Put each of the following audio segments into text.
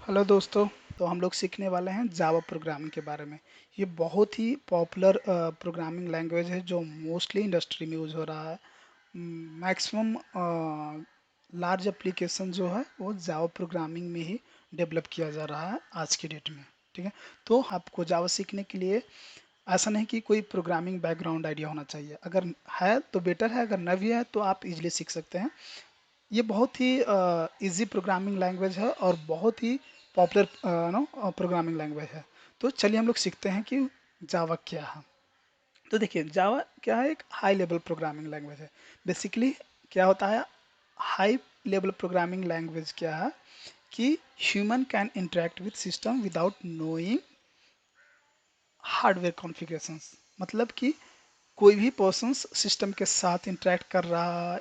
Hello दोस्तों। तो हम लोग सीखने वाले हैं जावा प्रोग्रामिंग के बारे में। ये बहुत ही पॉपुलर प्रोग्रामिंग लैंग्वेज है जो मोस्टली इंडस्ट्री में यूज हो रहा है। मैक्सिमम लार्ज एप्लीकेशन जो है वो जावा प्रोग्रामिंग में ही डेवलप किया जा रहा है आज की डेट में। ठीक है, तो आपको जावा सीखने के लिए ऐसा नहीं कि कोई प्रोग्रामिंग बैकग्राउंड आइडिया होना चाहिए। अगर है तो बेटर है, अगर न भी है तो आप इजीली सीख सकते हैं। ये बहुत ही इजी प्रोग्रामिंग लैंग्वेज है और बहुत ही पॉपुलर प्रोग्रामिंग लैंग्वेज है। तो चलिए हम लोग सीखते हैं कि जावा क्या है। तो देखिए, जावा क्या है, एक हाई लेवल प्रोग्रामिंग लैंग्वेज है। बेसिकली क्या होता है हाई लेवल प्रोग्रामिंग लैंग्वेज? क्या है कि human can interact with system without knowing hardware configurations. मतलब कि कोई भी पर्सन सिस्टम के साथ इंटरेक्ट कर रहा है,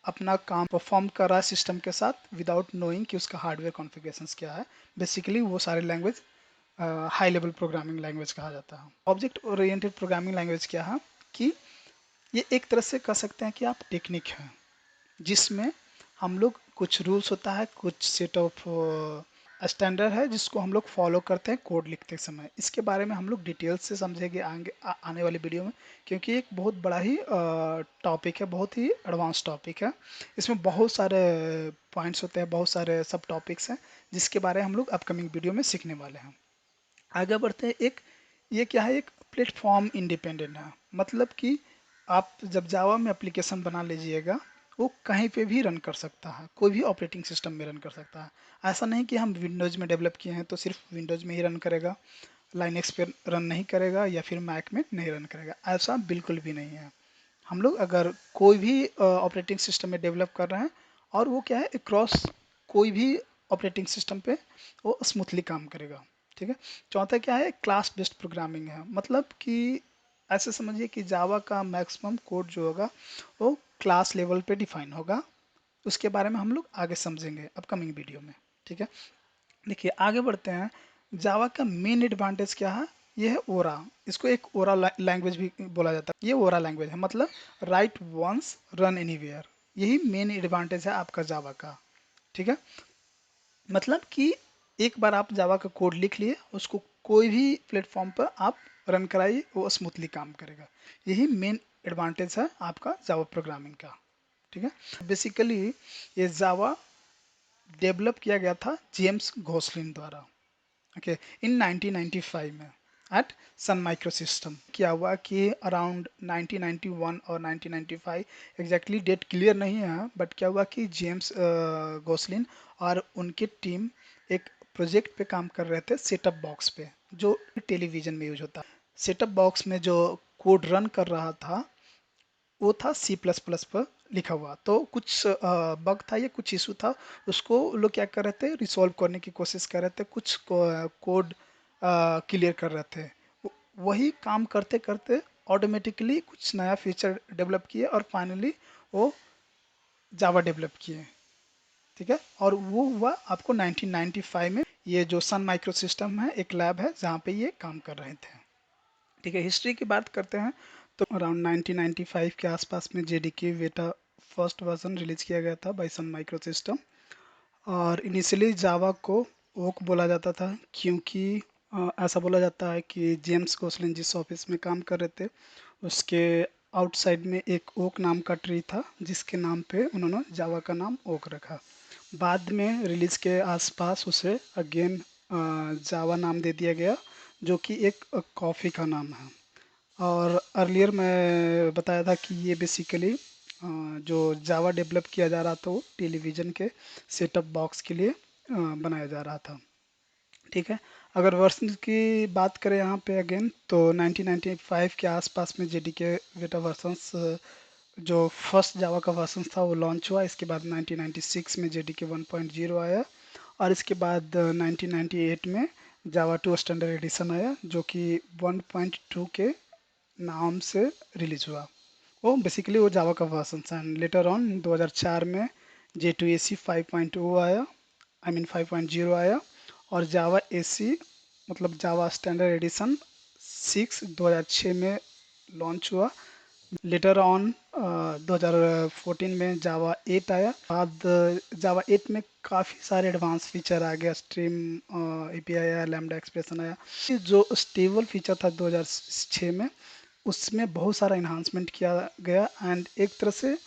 अपना काम परफॉर्म कर रहा है सिस्टम के साथ विदाउट नोइंग कि उसका हार्डवेयर कॉन्फ़िगरेशंस क्या है। बेसिकली वो सारे language high level programming language कहा जाता है। ऑब्जेक्ट ओरिएंटेड प्रोग्रामिंग लैंग्वेज क्या है कि ये एक तरह से कह सकते हैं कि आप टेक्निक है जिसमें हम लोग कुछ रूल्स होता है, कुछ सेट ऑफ स्टैंडर्ड है जिसको हम लोग फॉलो करते हैं कोड लिखते समय। इसके बारे में हम लोग डिटेल्स से समझेंगे आने वाली वीडियो में, क्योंकि एक बहुत बड़ा ही टॉपिक है, बहुत ही एडवांस टॉपिक है। इसमें बहुत सारे पॉइंट्स होते हैं, बहुत सारे सब टॉपिक्स हैं जिसके बारे में हम लोग अपकमिंग वीडियो में सीखने वाले हैं। आगे बढ़ते हैं। एक ये क्या है, एक प्लेटफॉर्म इंडिपेंडेंट है। मतलब कि आप जब जावा में एप्लीकेशन बना लीजिएगा, वो कहीं पे भी रन कर सकता है, कोई भी ऑपरेटिंग सिस्टम में रन कर सकता है। ऐसा नहीं कि हम विंडोज़ में डेवलप किए हैं तो सिर्फ विंडोज़ में ही रन करेगा, लाइनक्स पे रन नहीं करेगा या फिर मैक में नहीं रन करेगा, ऐसा बिल्कुल भी नहीं है। हम लोग अगर कोई भी ऑपरेटिंग सिस्टम में डेवलप कर रहे हैं और वो क्या है अक्रॉस कोई भी ऑपरेटिंग सिस्टम पे वो स्मूथली काम करेगा। ठीक है। चौथा क्या है, क्लास बेस्ड प्रोग्रामिंग है। मतलब कि ऐसे समझिए कि जावा का मैक्सिमम कोड जो होगा वो क्लास लेवल पे डिफाइन होगा। उसके बारे में हम लोग आगे समझेंगे अपकमिंग वीडियो में। ठीक है। देखिए आगे बढ़ते हैं। जावा का मेन एडवांटेज क्या है, ये है ओरा। इसको एक ओरा लैंग्वेज भी बोला जाता है। ये ओरा लैंग्वेज है, मतलब राइट वंस रन एनीवेयर। यही मेन एडवांटेज है आपका जावा का। ठीक है। मतलब कि एक बार आप जावा का कोड लिख लिए, उसको कोई भी प्लेटफॉर्म पर आप रन कराइए, वो स्मूथली काम करेगा। यही मेन एडवांटेज है आपका जावा प्रोग्रामिंग का। ठीक है। बेसिकली ये जावा डेवलप किया गया था जेम्स घोसलिन द्वारा। ओके, इन 1995 में एट सन माइक्रो सिस्टम। क्या हुआ कि अराउंड 1991 और 1995, एग्जैक्टली डेट क्लियर नहीं है, बट क्या हुआ कि जेम्स गोसलिन और उनकी टीम एक प्रोजेक्ट पे काम कर रहे थे, सेटअप बॉक्स पे, जो टेलीविज़न में यूज होता है। सेटअप बॉक्स में जो कोड रन कर रहा था वो था सी प्लस प्लस पर लिखा हुआ। तो कुछ बग था या कुछ इशू था, उसको लोग क्या कर रहे थे, रिसॉल्व करने की कोशिश कर रहे थे, कुछ कोड क्लियर कर रहे थे। वही काम करते करते ऑटोमेटिकली कुछ नया फीचर डेवलप किए और फाइनली वो जावा डेवलप किए। ठीक है। और वो हुआ आपको 1995 में। ये जो सन माइक्रो सिस्टम है एक लैब है जहाँ पे ये काम कर रहे थे। ठीक है। हिस्ट्री की बात करते हैं तो अराउंड 1995 के आसपास में जेडीके बेटा फर्स्ट वर्जन रिलीज किया गया था बाय सन माइक्रो सिस्टम। और इनिशियली जावा को ओक बोला जाता था, क्योंकि ऐसा बोला जाता है कि जेम्स गोसलिन जिस ऑफिस में काम कर रहे थे उसके आउटसाइड में एक ओक नाम का ट्री था, जिसके नाम पे उन्होंने जावा का नाम ओक रखा। बाद में रिलीज के आसपास उसे अगेन जावा नाम दे दिया गया, जो कि एक कॉफ़ी का नाम है। और अर्लियर मैं बताया था कि ये बेसिकली जो जावा डेवलप किया जा रहा था वो टेलीविज़न के सेटअप बॉक्स के लिए बनाया जा रहा था। ठीक है। अगर वर्सन की बात करें यहाँ पे अगेन तो 1995 के आसपास में जेडीके बेटा वर्सन्स, जो फर्स्ट जावा का वर्सन था वो लॉन्च हुआ। इसके बाद 1996 में जेडीके 1.0 आया और इसके बाद 1998 में जावा 2 स्टैंडर्ड एडिशन आया, जो कि 1.2 के नाम से रिलीज हुआ। वो बेसिकली वो जावा का वर्सन था। लेटर ऑन 2004 में J2EE 5.0 आया, आई मीन 5.0 आया। और जावा एसी मतलब जावा स्टैंडर्ड एडिशन 6 2006 में लॉन्च हुआ। लेटर ऑन 2014 में जावा 8 आया। बाद जावा 8 में काफ़ी सारे एडवांस फीचर आ गया, स्ट्रीम एपीआई आया, लैम्डा एक्सप्रेशन आया। ये जो स्टेबल फीचर था 2006 में, उसमें बहुत सारा इन्हांसमेंट किया गया एंड एक तरह से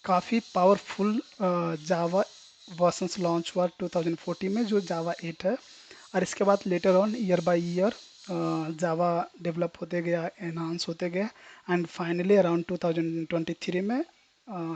काफ़ी पावरफुल जावा वर्जन्स लॉन्च हुआ 2014 में, जो जावा 8 है। और इसके बाद later on year by year Java develop होते गया, एनहांस होते गया एंड फाइनली अराउंड 2023 में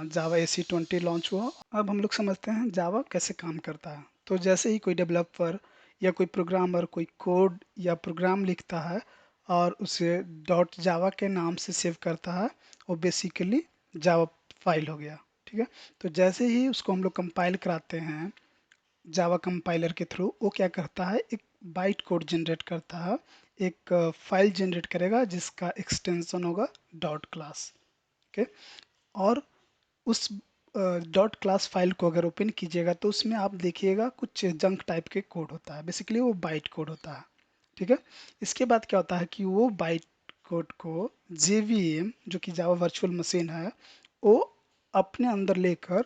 जावा AC20 लॉन्च हुआ। अब हम लोग समझते हैं जावा कैसे काम करता है। तो जैसे ही कोई डेवलपर या कोई प्रोग्रामर कोई कोड या प्रोग्राम लिखता है और उसे डॉट जावा के नाम से सेव करता है, वो बेसिकली जावा फाइल हो गया। ठीक है, तो जैसे ही उसको हम लोग कंपाइल कराते हैं जावा कंपाइलर के थ्रू, वो क्या करता है, एक बाइट कोड जनरेट करता है, एक फाइल जनरेट करेगा जिसका एक्सटेंशन होगा डॉट क्लास। ओके, और उस डॉट क्लास फाइल को अगर ओपन कीजिएगा तो उसमें आप देखिएगा कुछ जंक टाइप के कोड होता है, बेसिकली वो बाइट कोड होता है। ठीक है, इसके बाद क्या होता है कि वो बाइट कोड को JVM, जो कि जावा वर्चुअल मशीन है, वो अपने अंदर लेकर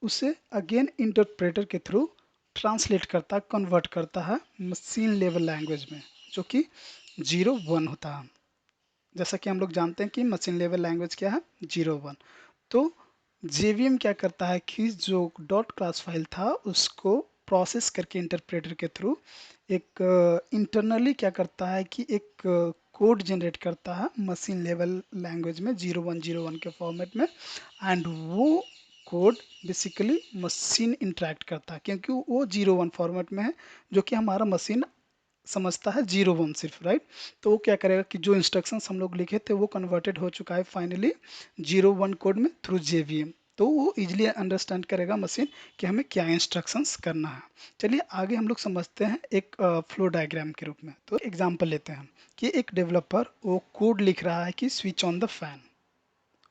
उसे अगेन इंटरप्रेटर के थ्रू ट्रांसलेट करता है, कन्वर्ट करता है मशीन लेवल लैंग्वेज में, जो कि 0 1 होता है। जैसा कि हम लोग जानते हैं कि मशीन लेवल लैंग्वेज क्या है, 0 1। तो JVM क्या करता है कि जो डॉट क्लास फाइल था उसको प्रोसेस करके इंटरप्रेटर के थ्रू एक इंटरनली क्या करता है कि एक कोड जनरेट करता है मशीन लेवल लैंग्वेज में 0 1 0 1 के फॉर्मेट में। एंड वो कोड बेसिकली मशीन इंटरेक्ट करता है क्योंकि वो 0 1 फॉर्मेट में है, जो कि हमारा मशीन समझता है 0 1 सिर्फ, राइट। तो वो क्या करेगा कि जो इंस्ट्रक्शंस हम लोग लिखे थे वो कन्वर्टेड हो चुका है फाइनली 0 1 कोड में थ्रू JVM। तो वो इजीली अंडरस्टैंड करेगा मशीन कि हमें क्या इंस्ट्रक्शंस करना है। चलिए आगे हम लोग समझते हैं एक फ्लो डायग्राम के रूप में। तो एग्जांपल लेते हैं कि एक डेवलपर वो कोड लिख रहा है कि स्विच ऑन द फैन।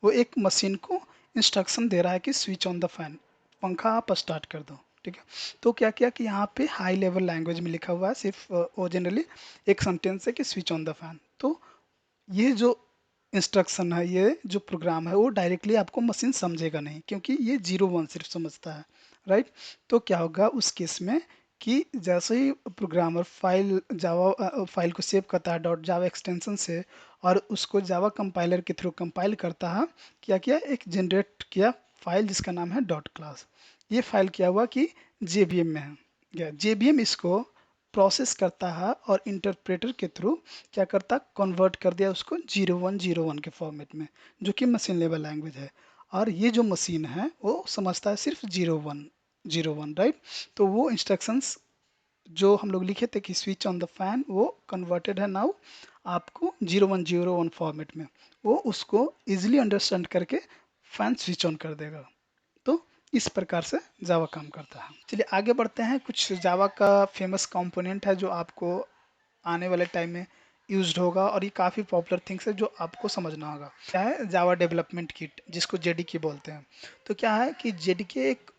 वो एक मशीन को इंस्ट्रक्शन दे रहा है कि स्विच ऑन द फैन, पंखा आप स्टार्ट कर दो। ठीक है, तो क्या किया कि यहाँ पे हाई लेवल लैंग्वेज में लिखा हुआ है सिर्फ वो जनरली एक सेंटेंस है कि स्विच ऑन द फैन। तो ये जो इंस्ट्रक्शन है, ये जो प्रोग्राम है, वो डायरेक्टली आपको मशीन समझेगा नहीं क्योंकि ये 0 1 सिर्फ समझता है, राइट। तो क्या होगा उस केस में कि जैसे ही प्रोग्रामर फाइल जावा फाइल को सेव करता है डॉट जावा एक्सटेंशन से और उसको जावा कंपाइलर के थ्रू कंपाइल करता है, क्या किया, एक जनरेट किया फाइल जिसका नाम है डॉट क्लास। ये फाइल क्या हुआ कि JVM में है, या JVM इसको प्रोसेस करता है और इंटरप्रेटर के थ्रू क्या करता, कन्वर्ट कर दिया उसको 0 1 0 1 के फॉर्मेट में, जो कि मशीन लेवल लैंग्वेज है। और ये जो मशीन है वो समझता है सिर्फ 0 1 0 1, राइट। तो वो इंस्ट्रक्शंस जो हम लोग लिखे थे कि स्विच ऑन द फैन, वो कन्वर्टेड है नाउ आपको 0 1 0 1 फॉर्मेट में। वो उसको इजिली अंडरस्टैंड करके फैन स्विच ऑन कर देगा। तो इस प्रकार से जावा काम करता है। चलिए आगे बढ़ते हैं। कुछ जावा का फेमस कंपोनेंट है जो आपको आने वाले टाइम में यूज्ड होगा और ये काफ़ी पॉपुलर थिंग्स है जो आपको समझना होगा। क्या है जावा डेवलपमेंट किट, जिसको JDK बोलते हैं। तो क्या है कि JDK एक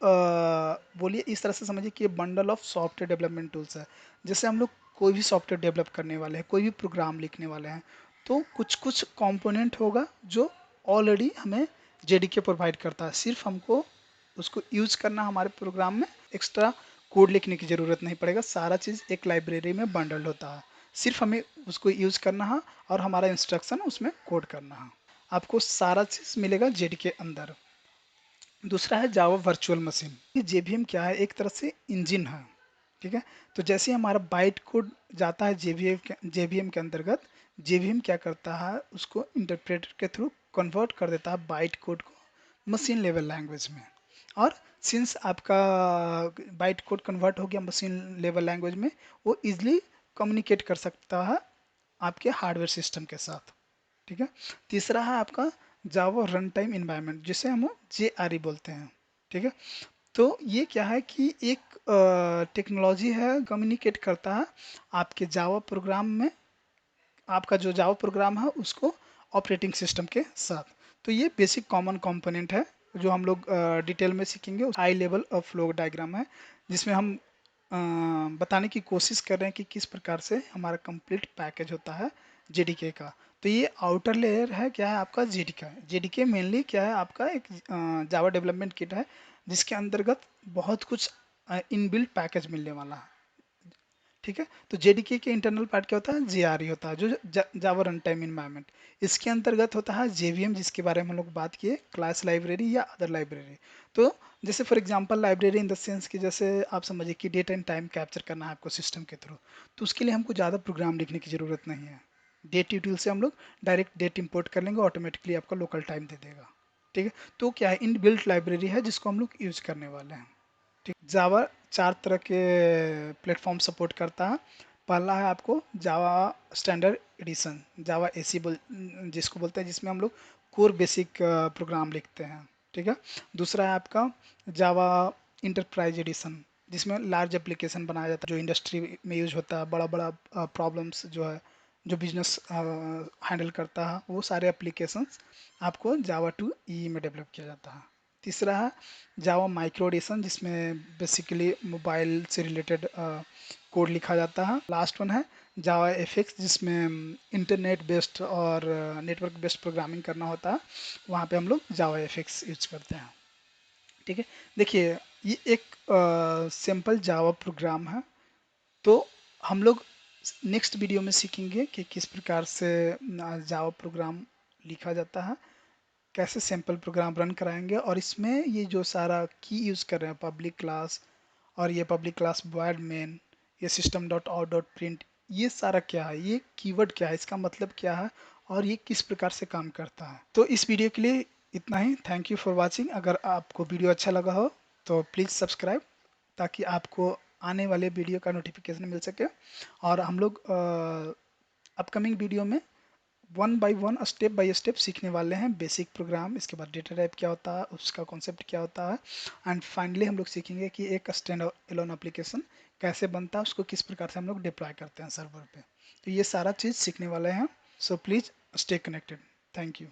बोलिए इस तरह से समझिए कि ये bundle of software development tools है। जैसे हम लोग कोई भी सॉफ्टवेयर डेवलप करने वाले हैं, कोई भी प्रोग्राम लिखने वाले हैं, तो कुछ कुछ कंपोनेंट होगा जो ऑलरेडी हमें JDK प्रोवाइड करता है। सिर्फ हमको उसको यूज करना, हमारे प्रोग्राम में एक्स्ट्रा कोड लिखने की ज़रूरत नहीं पड़ेगा। सारा चीज़ एक लाइब्रेरी में बंडल्ड होता है, सिर्फ हमें उसको यूज़ करना है और हमारा इंस्ट्रक्शन उसमें कोड करना है। आपको सारा चीज़ मिलेगा जेडी के अंदर। दूसरा है जावा वर्चुअल मशीन। ये JVM क्या है, एक तरह से इंजन है। ठीक है, तो जैसे ही हमारा बाइट कोड जाता है JVM के अंतर्गत, JVM क्या करता है, उसको इंटरप्रेटर के थ्रू कन्वर्ट कर देता है बाइट कोड को मशीन लेवल लैंग्वेज में। और सिंस आपका बाइट कोड कन्वर्ट हो गया मशीन लेवल लैंग्वेज में, वो इजली कम्युनिकेट कर सकता है आपके हार्डवेयर सिस्टम के साथ। ठीक है, तीसरा है आपका जावा रन टाइम इन्वायरमेंट, जिसे हम JRE बोलते हैं। ठीक है, तो ये क्या है कि एक टेक्नोलॉजी है, कम्युनिकेट करता है आपके जावा प्रोग्राम में, आपका जो जावा प्रोग्राम है उसको ऑपरेटिंग सिस्टम के साथ। तो ये बेसिक कॉमन कंपोनेंट है जो हम लोग डिटेल में सीखेंगे। High level of flow diagram है जिसमें हम बताने की कोशिश कर रहे हैं कि किस प्रकार से हमारा कंप्लीट पैकेज होता है जेडीके का। तो ये आउटर लेयर है क्या है आपका जेडीके। जेडीके मेनली क्या है आपका एक जावा डेवलपमेंट किट है जिसके अंतर्गत बहुत कुछ इनबिल्ट पैकेज मिलने वाला है। ठीक है, तो जेडीके के इंटरनल पार्ट क्या होता है, जेआरई होता है जो जावा रन टाइम इन्वायरमेंट। इसके अंतर्गत होता है जेवीएम जिसके बारे में हम लोग बात किए, क्लास लाइब्रेरी या अदर लाइब्रेरी। तो जैसे for example library in the sense कि जैसे आप समझिए कि डेट एंड टाइम कैप्चर करना है आपको सिस्टम के थ्रू, तो उसके लिए हमको ज़्यादा प्रोग्राम लिखने की ज़रूरत नहीं है। डेट यूटिल से हम लोग डायरेक्ट डेट इंपोर्ट कर लेंगे, ऑटोमेटिकली आपका लोकल टाइम दे देगा। ठीक है, तो क्या है इन बिल्ट लाइब्रेरी है जिसको हम लोग यूज करने वाले हैं। ठीक, जावा 4 तरह के प्लेटफॉर्म सपोर्ट करता है। पहला है आपको जावा स्टैंडर्ड एडिशन, जावा एसी बोल जिसको बोलते हैं, जिसमें हम लोग कोर बेसिक प्रोग्राम लिखते हैं। ठीक है, दूसरा है आपका जावा इंटरप्राइज एडिशन जिसमें लार्ज एप्लीकेशन बनाया जाता है जो इंडस्ट्री में यूज होता है, बड़ा बड़ा प्रॉब्लम्स जो है जो बिजनेस हैंडल करता है वो सारे एप्लीकेशंस आपको जावा 2 में डेवलप किया जाता है। तीसरा है जावा माइक्रो एडिशन जिसमें बेसिकली मोबाइल से रिलेटेड कोड लिखा जाता है। लास्ट वन है जावा एफएक्स जिसमें इंटरनेट बेस्ड और नेटवर्क बेस्ड प्रोग्रामिंग करना होता है, वहाँ पे हम लोग जावा एफएक्स यूज करते हैं। ठीक है, देखिए ये एक सिंपल जावा प्रोग्राम है। तो हम लोग नेक्स्ट वीडियो में सीखेंगे कि किस प्रकार से जावा प्रोग्राम लिखा जाता है, कैसे सिंपल प्रोग्राम रन कराएंगे, और इसमें ये जो सारा की यूज़ कर रहे हैं पब्लिक क्लास और ये पब्लिक क्लास वॉइड मेन, ये system dot out dot print, ये सारा क्या है, ये कीवर्ड क्या है, इसका मतलब क्या है और ये किस प्रकार से काम करता है। तो इस वीडियो के लिए इतना ही। Thank you for watching. अगर आपको वीडियो अच्छा लगा हो तो प्लीज़ सब्सक्राइब ताकि आपको आने वाले वीडियो का नोटिफिकेशन मिल सके। और हम लोग अपकमिंग वीडियो में one by one step by step सीखने वाले हैं बेसिक प्रोग्राम, इसके बाद डेटा टाइप क्या होता है, उसका कॉन्सेप्ट क्या होता है, एंड फाइनली हम लोग सीखेंगे कि एक स्टैंड एलोन एप्लीकेशन कैसे बनता है, उसको किस प्रकार से हम लोग डिप्लॉय करते हैं सर्वर पे। तो ये सारा चीज़ सीखने वाले हैं। So please stay connected. Thank you.